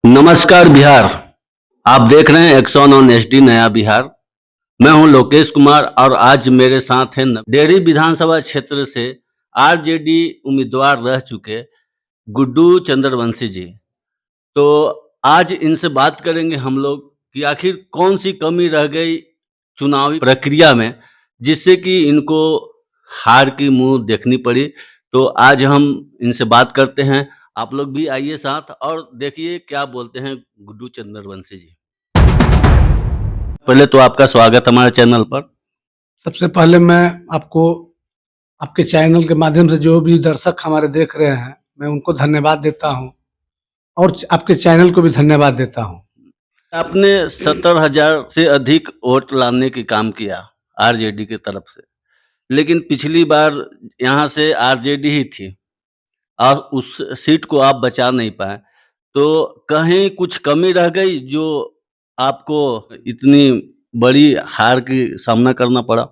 नमस्कार बिहार। आप देख रहे हैं एक्शन ऑन एचडी नया बिहार। मैं हूं लोकेश कुमार और आज मेरे साथ हैं डेहरी विधानसभा क्षेत्र से आरजेडी उम्मीदवार रह चुके गुड्डू चंद्रवंशी जी। तो आज इनसे बात करेंगे हम लोग कि आखिर कौन सी कमी रह गई चुनावी प्रक्रिया में जिससे कि इनको हार की मुंह देखनी पड़ी। तो आज हम इनसे बात करते हैं। आप लोग भी आइए साथ और देखिए क्या बोलते हैं गुड्डू चंद्रवंशी जी। पहले तो आपका स्वागत हमारे चैनल पर। सबसे पहले मैं आपको आपके चैनल के माध्यम से जो भी दर्शक हमारे देख रहे हैं, मैं उनको धन्यवाद देता हूं और आपके चैनल को भी धन्यवाद देता हूं। आपने 70,000 से अधिक वोट लाने की काम किया आरजेडी की तरफ से, लेकिन पिछली बार यहाँ से आरजेडी ही थी और उस सीट को आप बचा नहीं पाए। तो कहीं कुछ कमी रह गई जो आपको इतनी बड़ी हार की सामना करना पड़ा?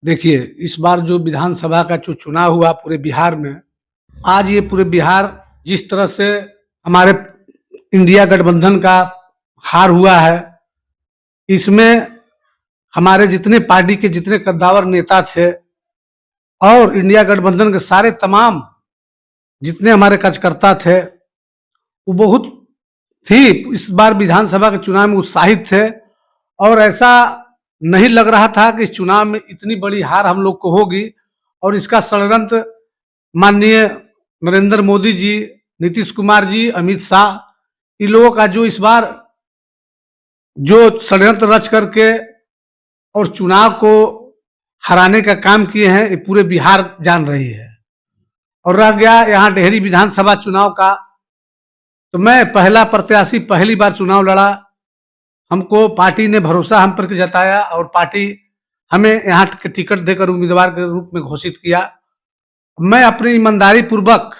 देखिए, इस बार जो विधानसभा का जो चुनाव हुआ पूरे बिहार में, आज ये पूरे बिहार जिस तरह से हमारे इंडिया गठबंधन का हार हुआ है, इसमें हमारे जितने पार्टी के जितने कद्दावर नेता थे और इंडिया गठबंधन के सारे तमाम जितने हमारे कार्यकर्ता थे, वो बहुत थी इस बार विधानसभा के चुनाव में उत्साहित थे और ऐसा नहीं लग रहा था कि इस चुनाव में इतनी बड़ी हार हम लोग को होगी। और इसका षड्यंत्र माननीय नरेंद्र मोदी जी, नीतीश कुमार जी, अमित शाह, इन लोगों का जो इस बार जो षड्यंत्र रच करके और चुनाव को हराने का काम किए हैं, ये पूरे बिहार जान रही है। और रह गया यहाँ डेहरी विधानसभा चुनाव का, तो मैं पहला प्रत्याशी पहली बार चुनाव लड़ा। हमको पार्टी ने भरोसा हम पर जताया और पार्टी हमें यहाँ के टिकट देकर उम्मीदवार के रूप में घोषित किया। मैं अपनी ईमानदारी पूर्वक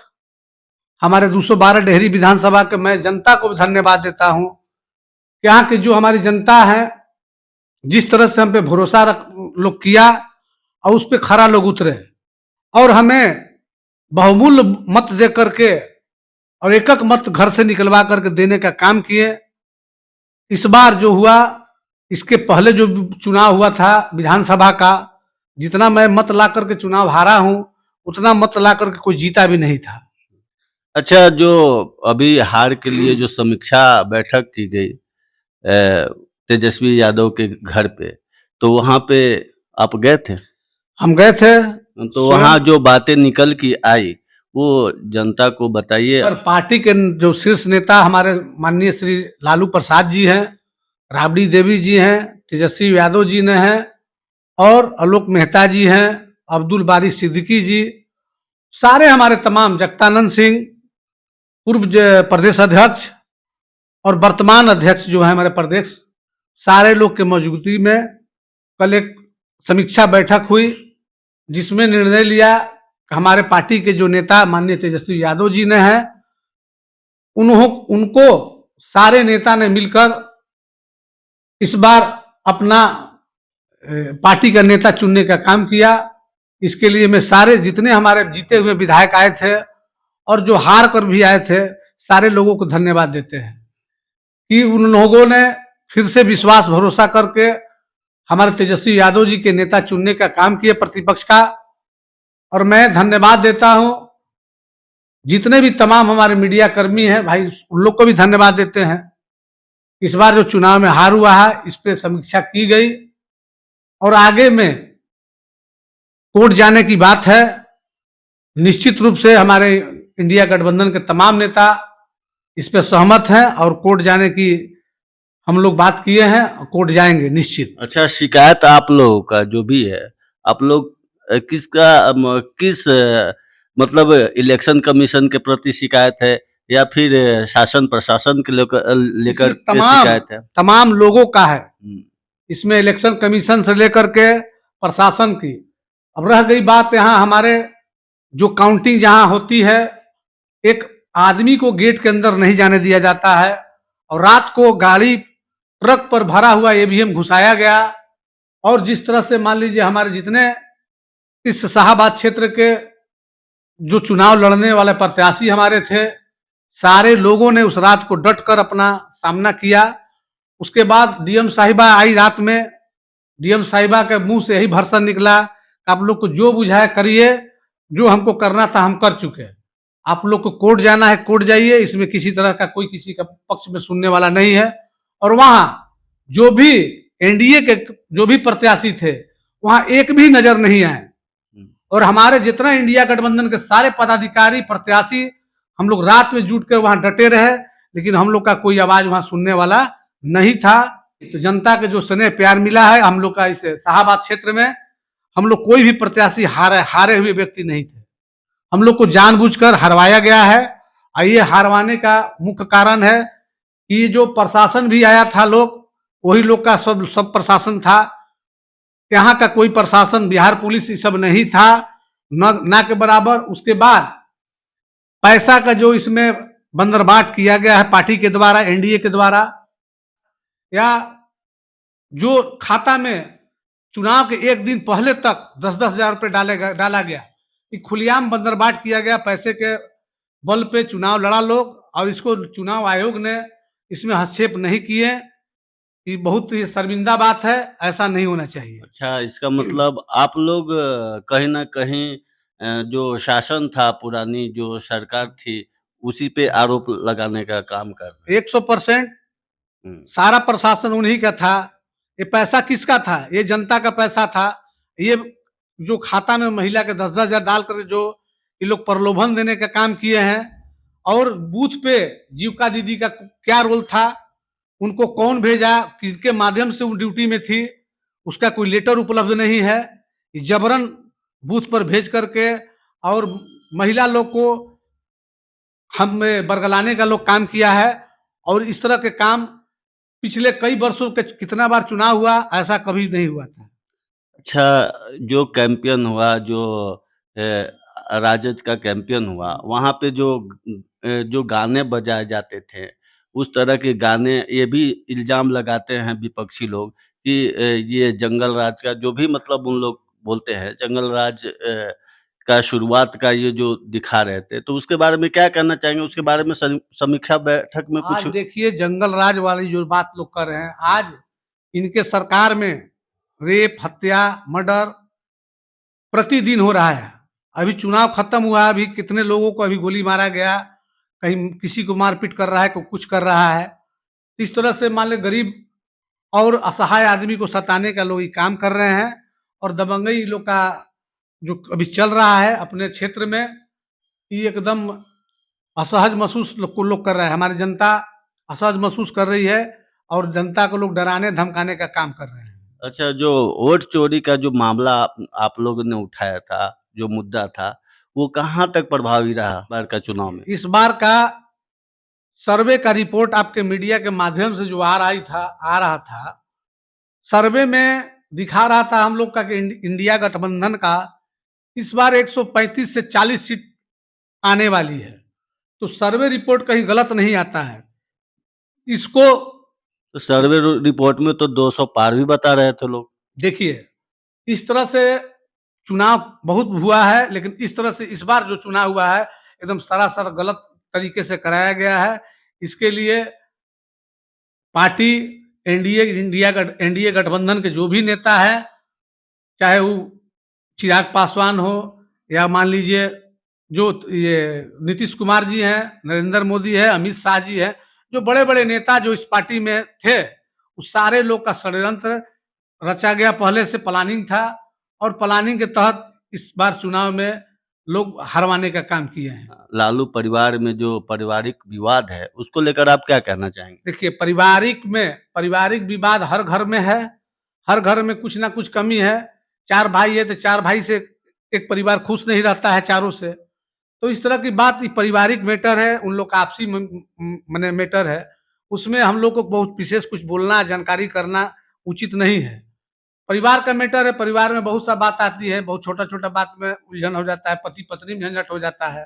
हमारे 212 डेहरी विधानसभा के मैं जनता को भी धन्यवाद देता हूँ। यहाँ की जो हमारी जनता है, जिस तरह से हम पे भरोसा लोग किया और उस पर खरा लोग उतरे और हमें बहुमूल्य मत दे करके और एक एक मत घर से निकलवा करके देने का काम किए। इस बार जो हुआ, इसके पहले जो चुनाव हुआ था विधानसभा का, जितना मैं मत ला करके चुनाव हारा हूं, उतना मत ला करके कोई जीता भी नहीं था। अच्छा, जो अभी हार के लिए जो समीक्षा बैठक की गई तेजस्वी यादव के घर पे, तो वहां पे आप गए थे? हम गए थे। तो वहां जो बातें निकल की आई वो जनता को बताइए। और पार्टी के जो शीर्ष नेता हमारे माननीय श्री लालू प्रसाद जी हैं, राबड़ी देवी जी हैं, तेजस्वी यादव जी ने हैं और आलोक मेहता जी हैं, अब्दुल बारी सिद्दीकी जी, सारे हमारे तमाम, जगतानंद सिंह पूर्व प्रदेश अध्यक्ष और वर्तमान अध्यक्ष जो है हमारे प्रदेश, सारे लोग के मौजूदगी में कल एक समीक्षा बैठक हुई जिसमें निर्णय लिया हमारे पार्टी के जो नेता माननीय तेजस्वी यादव जी ने हैं, उनको सारे नेता ने मिलकर इस बार अपना पार्टी का नेता चुनने का काम किया। इसके लिए मैं सारे जितने हमारे जीते हुए विधायक आए थे और जो हार कर भी आए थे, सारे लोगों को धन्यवाद देते हैं कि उन लोगों ने फिर से विश्वास भरोसा करके हमारे तेजस्वी यादव जी के नेता चुनने का काम किया प्रतिपक्ष का। और मैं धन्यवाद देता हूं जितने भी तमाम हमारे मीडिया कर्मी हैं भाई, उन लोग को भी धन्यवाद देते हैं। इस बार जो चुनाव में हार हुआ है, इस पे समीक्षा की गई और आगे में कोर्ट जाने की बात है। निश्चित रूप से हमारे इंडिया गठबंधन के तमाम नेता इस पे सहमत हैं और कोर्ट जाने की हम लोग बात किए हैं, कोर्ट जाएंगे निश्चित। अच्छा, शिकायत आप लोगों का जो भी है, आप लोग किस मतलब इलेक्शन कमीशन के प्रति शिकायत है या फिर शासन प्रशासन के लेकर के शिकायत है? तमाम लोगों का है इसमें, इलेक्शन कमीशन से लेकर के प्रशासन की। अब रह गई बात यहाँ हमारे जो काउंटिंग जहाँ होती है, एक आदमी को गेट के अंदर नहीं जाने दिया जाता है और रात को गाड़ी ट्रक पर भरा हुआ ईवीएम घुसाया गया। और जिस तरह से मान लीजिए हमारे जितने इस शाहाबाद क्षेत्र के जो चुनाव लड़ने वाले प्रत्याशी हमारे थे, सारे लोगों ने उस रात को डट कर अपना सामना किया। उसके बाद डीएम साहिबा आई रात में। डीएम साहिबा के मुंह से यही भर्सन निकला कि आप लोग को जो बुझाए करिए, जो हमको करना था हम कर चुके हैं। आप लोग को कोर्ट जाना है कोर्ट जाइए, इसमें किसी तरह का कोई किसी का पक्ष में सुनने वाला नहीं है। और वहां जो भी एनडीए के जो भी प्रत्याशी थे वहां एक भी नजर नहीं आए। और हमारे जितना इंडिया गठबंधन के सारे पदाधिकारी प्रत्याशी हम लोग रात में जुट कर वहां डटे रहे, लेकिन हम लोग का कोई आवाज वहां सुनने वाला नहीं था। तो जनता के जो स्नेह प्यार मिला है हम लोग का, इस शाहाबाद क्षेत्र में हम लोग कोई भी प्रत्याशी हारे हुए व्यक्ति नहीं थे। हम लोग को जानबूझकर हरवाया गया है। और ये हारवाने का मुख्य कारण है कि जो प्रशासन भी आया था, लोग वही लोग का सब प्रशासन था। यहाँ का कोई प्रशासन, बिहार पुलिस ये सब नहीं था, ना के बराबर। उसके बाद पैसा का जो इसमें बंदरबाट किया गया है पार्टी के द्वारा, एनडीए के द्वारा, या जो खाता में चुनाव के एक दिन पहले तक 10-10 हजार रुपये डाला गया, ये खुलेआम बंदरबाट किया गया। पैसे के बल पे चुनाव लड़ा लोग, और इसको चुनाव आयोग ने इसमें हस्तक्षेप नहीं किए। ये बहुत ही शर्मिंदा बात है, ऐसा नहीं होना चाहिए। अच्छा, इसका मतलब आप लोग कहीं न कहीं जो शासन था, पुरानी जो सरकार थी, उसी पे आरोप लगाने का काम कर रहे हैं। 100% हुँ। सारा प्रशासन उन्हीं का था। ये पैसा किसका था? ये जनता का पैसा था। ये जो खाता में महिला के 10-10 हजार डाल कर जो ये लोग प्रलोभन देने का काम किए हैं, और बूथ पे जीविका दीदी का क्या रोल था, उनको कौन भेजा, किसके माध्यम से वो ड्यूटी में थी, उसका कोई लेटर उपलब्ध नहीं है। जबरन बूथ पर भेज करके और महिला लोग को हम बरगलाने का लोग काम किया है। और इस तरह के काम पिछले कई वर्षों के कितना बार चुनाव हुआ, ऐसा कभी नहीं हुआ था। अच्छा, जो कैंपेन हुआ, जो राजद का कैंपेन हुआ, वहाँ पे जो गाने बजाए जाते थे, उस तरह के गाने, ये भी इल्ज़ाम लगाते हैं विपक्षी लोग कि ये जंगल राज का जो भी मतलब उन लोग बोलते हैं, जंगल राज का शुरुआत का ये जो दिखा रहे थे, तो उसके बारे में क्या कहना चाहेंगे? उसके बारे में समीक्षा बैठक में आज कुछ देखिए जंगल राज वाली जो बात लोग कर रहे हैं, आज इनके सरकार में रेप, हत्या, मर्डर प्रतिदिन हो रहा है। अभी चुनाव खत्म हुआ, अभी कितने लोगों को अभी गोली मारा गया, कहीं किसी को मारपीट कर रहा है, कोई कुछ कर रहा है। इस तरह से मान ले गरीब और असहाय आदमी को सताने का लोग ये काम कर रहे हैं। और दबंगई लोग का जो अभी चल रहा है अपने क्षेत्र में, ये एकदम असहज महसूस लोग कर रहे हैं। हमारी जनता असहज महसूस कर रही है और जनता को लोग डराने धमकाने का काम कर रहे हैं। अच्छा, जो वोट चोरी का जो मामला आप लोगों ने उठाया था, जो मुद्दा था, वो कहाँ तक प्रभावी रहा बार का चुनाव में? इस बार का सर्वे का रिपोर्ट आपके मीडिया के माध्यम से जो आ रहा था, सर्वे में दिखा रहा था हम लोग का कि इंडिया गठबंधन का इस बार 135 से 40 सीट आने वाली है। तो सर्वे रिपोर्ट कहीं गलत नहीं आता है। इसको तो सर्वे रिपोर्ट में तो 200 पार भी बता रहे थे लोग। देखिए, इस तरह से चुनाव बहुत हुआ है, लेकिन इस तरह से इस बार जो चुनाव हुआ है एकदम सरासर गलत तरीके से कराया गया है। इसके लिए पार्टी एनडीए गठबंधन के जो भी नेता है, चाहे वो चिराग पासवान हो या मान लीजिए जो ये नीतीश कुमार जी हैं, नरेंद्र मोदी है, अमित शाह जी है, जो बड़े बड़े नेता जो इस पार्टी में थे, उस सारे लोग का षड्यंत्र रचा गया। पहले से प्लानिंग था और प्लानिंग के तहत इस बार चुनाव में लोग हरवाने का काम किए हैं। लालू परिवार में जो पारिवारिक विवाद है, उसको लेकर आप क्या कहना चाहेंगे? देखिए, पारिवारिक विवाद हर घर में है। हर घर में कुछ ना कुछ कमी है। 4 भाई है तो 4 भाई से एक परिवार खुश नहीं रहता है चारों से। तो इस तरह की बात, ये पारिवारिक मैटर है, उन लोग का आपसी मने मैटर है। उसमें हम लोग को बहुत विशेष कुछ बोलना, जानकारी करना उचित नहीं है। परिवार का मैटर है, परिवार में बहुत सा बात आती है, बहुत छोटा-छोटा बात में उलझन हो जाता है, पति-पत्नी में झंझट हो जाता है।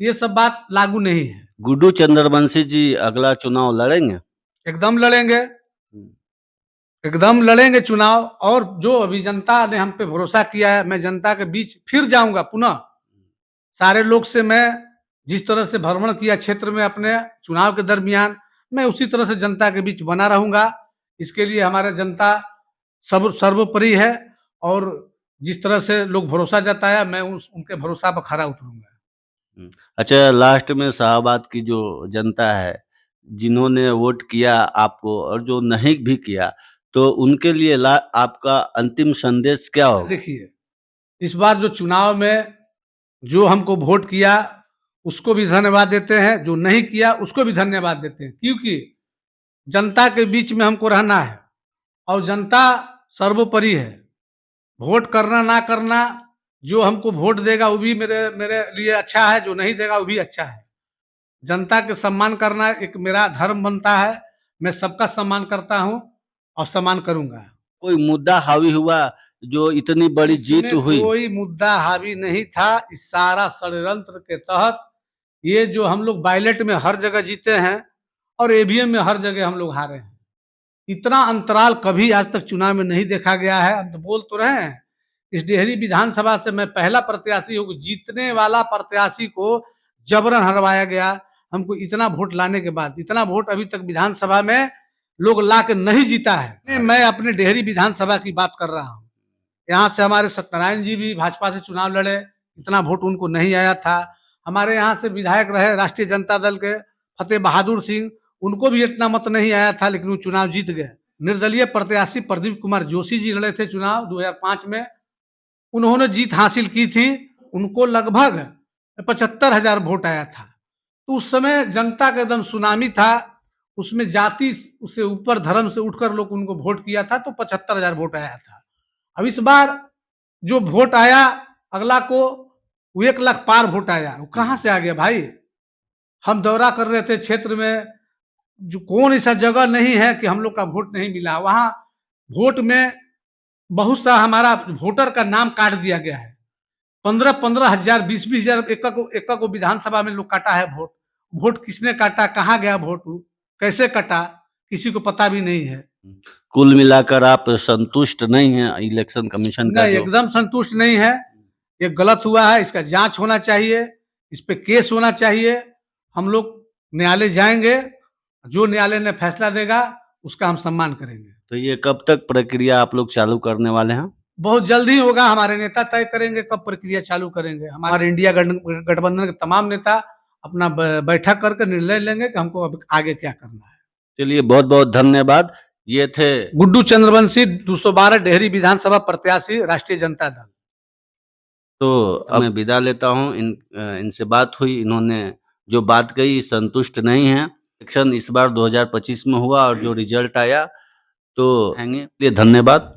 ये सब बात लागू नहीं है। गुड्डू चंद्रवंशी जी अगला चुनाव लड़ेंगे? एकदम लड़ेंगे। हुँ। एकदम लड़ेंगे चुनाव। और जो अभी जनता ने हम पे भरोसा किया है, मैं जनता के बीच फिर जाऊंगा पुनः। सारे लोग से मैं जिस तरह से भ्रमण किया क्षेत्र में अपने चुनाव के दरमियान, मैं उसी तरह से जनता के बीच बना रहूंगा। इसके लिए हमारा जनता सर्वोपरि है और जिस तरह से लोग भरोसा जताया, मैं उनके भरोसा पर खरा उतरूंगा। अच्छा, लास्ट में शाहाबाद की जो जनता है, जिन्होंने वोट किया आपको और जो नहीं भी किया, तो उनके लिए आपका अंतिम संदेश क्या होगा? देखिए, इस बार जो चुनाव में जो हमको वोट किया उसको भी धन्यवाद देते हैं, जो नहीं किया उसको भी धन्यवाद देते हैं, क्योंकि जनता के बीच में हमको रहना है और जनता सर्वोपरि है। वोट करना ना करना, जो हमको वोट देगा वो भी मेरे मेरे लिए अच्छा है, जो नहीं देगा वो भी अच्छा है। जनता के सम्मान करना एक मेरा धर्म बनता है। मैं सबका सम्मान करता हूँ और सम्मान करूंगा। कोई मुद्दा हावी हुआ जो इतनी बड़ी जीत इसमें हुई? कोई मुद्दा हावी नहीं था। इस सारा षड्यंत्र के तहत ये जो हम लोग बैलेट में हर जगह जीते हैं और ईवीएम में हर जगह हम लोग हारे हैं, इतना अंतराल कभी आज तक चुनाव में नहीं देखा गया है। हम तो बोल तो रहे हैं, इस डेहरी विधानसभा से मैं पहला प्रत्याशी हूँ, जीतने वाला प्रत्याशी को जबरन हरवाया गया। हमको इतना वोट लाने के बाद, इतना वोट अभी तक विधानसभा में लोग ला के नहीं जीता है। मैं अपने डेहरी विधानसभा की बात कर रहा हूँ। यहाँ से हमारे सत्यनारायण जी भी भाजपा से चुनाव लड़े, इतना वोट उनको नहीं आया था। हमारे यहाँ से विधायक रहे राष्ट्रीय जनता दल के फतेह बहादुर सिंह, उनको भी इतना मत नहीं आया था, लेकिन वो चुनाव जीत गए। निर्दलीय प्रत्याशी प्रदीप कुमार जोशी जी लड़े थे चुनाव 2005 में, उन्होंने जीत हासिल की थी। उनको लगभग 75,000 वोट आया था। तो उस समय जनता का एकदम सुनामी था, उसमें जाति से ऊपर धर्म से उठकर लोग उनको वोट किया था, तो 75,000 वोट आया था। अब इस बार जो वोट आया अगला को, वो 1 लाख पार वोट आया। वो कहाँ से आ गया भाई? हम दौरा कर रहे थे क्षेत्र में, जो कौन ऐसा जगह नहीं है कि हम लोग का वोट नहीं मिला। वहाँ वोट में बहुत सा हमारा वोटर का नाम काट दिया गया है। 15-15 हजार, 20-20 हजार एक को विधानसभा में लोग काटा है वोट। वोट किसने काटा, कहाँ गया वोट, कैसे कटा, किसी को पता भी नहीं है। कुल मिलाकर आप संतुष्ट नहीं हैं इलेक्शन कमीशन का? नहीं, एकदम संतुष्ट नहीं है। ये गलत हुआ है, इसका जांच होना चाहिए, इस पे केस होना चाहिए। हम लोग न्यायालय जाएंगे, जो न्यायालय ने फैसला देगा उसका हम सम्मान करेंगे। तो ये कब तक प्रक्रिया आप लोग चालू करने वाले हैं? बहुत जल्द ही होगा। हमारे नेता तय करेंगे कब प्रक्रिया चालू करेंगे। हमारे इंडिया गठबंधन के तमाम नेता अपना बैठक करके निर्णय लेंगे कि हमको अब आगे क्या करना है। चलिए, बहुत बहुत धन्यवाद। ये थे गुड्डू चंद्रवंशी, 212 डेहरी विधानसभा प्रत्याशी, राष्ट्रीय जनता दल। तो अब मैं विदा लेता हूँ। इनसे बात हुई, इन्होंने जो बात कही संतुष्ट नहीं है। इलेक्शन इस बार 2025 में हुआ और जो रिजल्ट आया तो हैंगे। धन्यवाद।